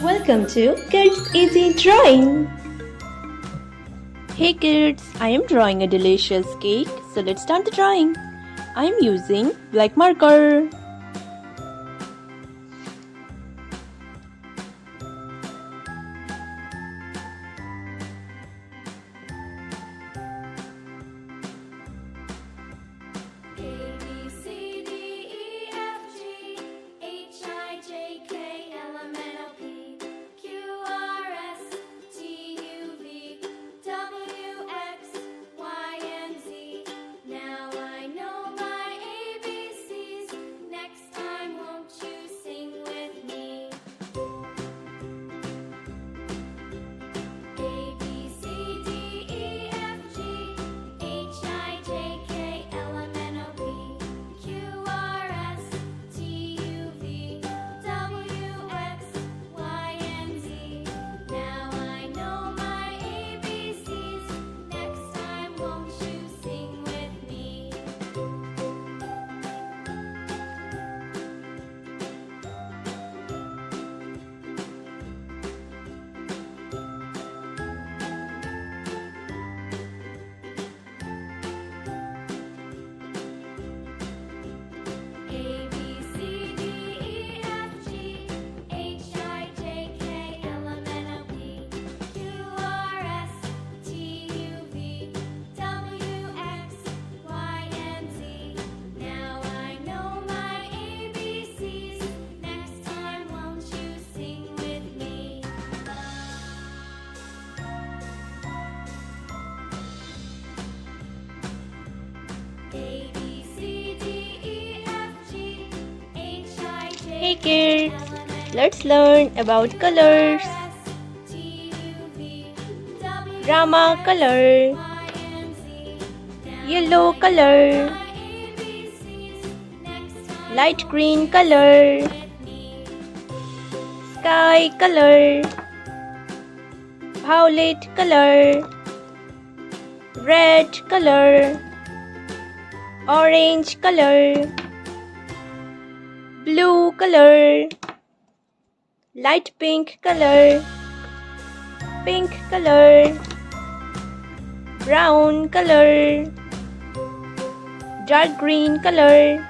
Welcome to Kids Easy Drawing. Hey kids, I am drawing a delicious cake, so let's start the drawing. I am using black marker. Hey kids, let's learn about colors. Rama color, yellow color, light green color, sky color, violet color, red color, orange color, blue color, light pink color, pink color, brown color, dark green color,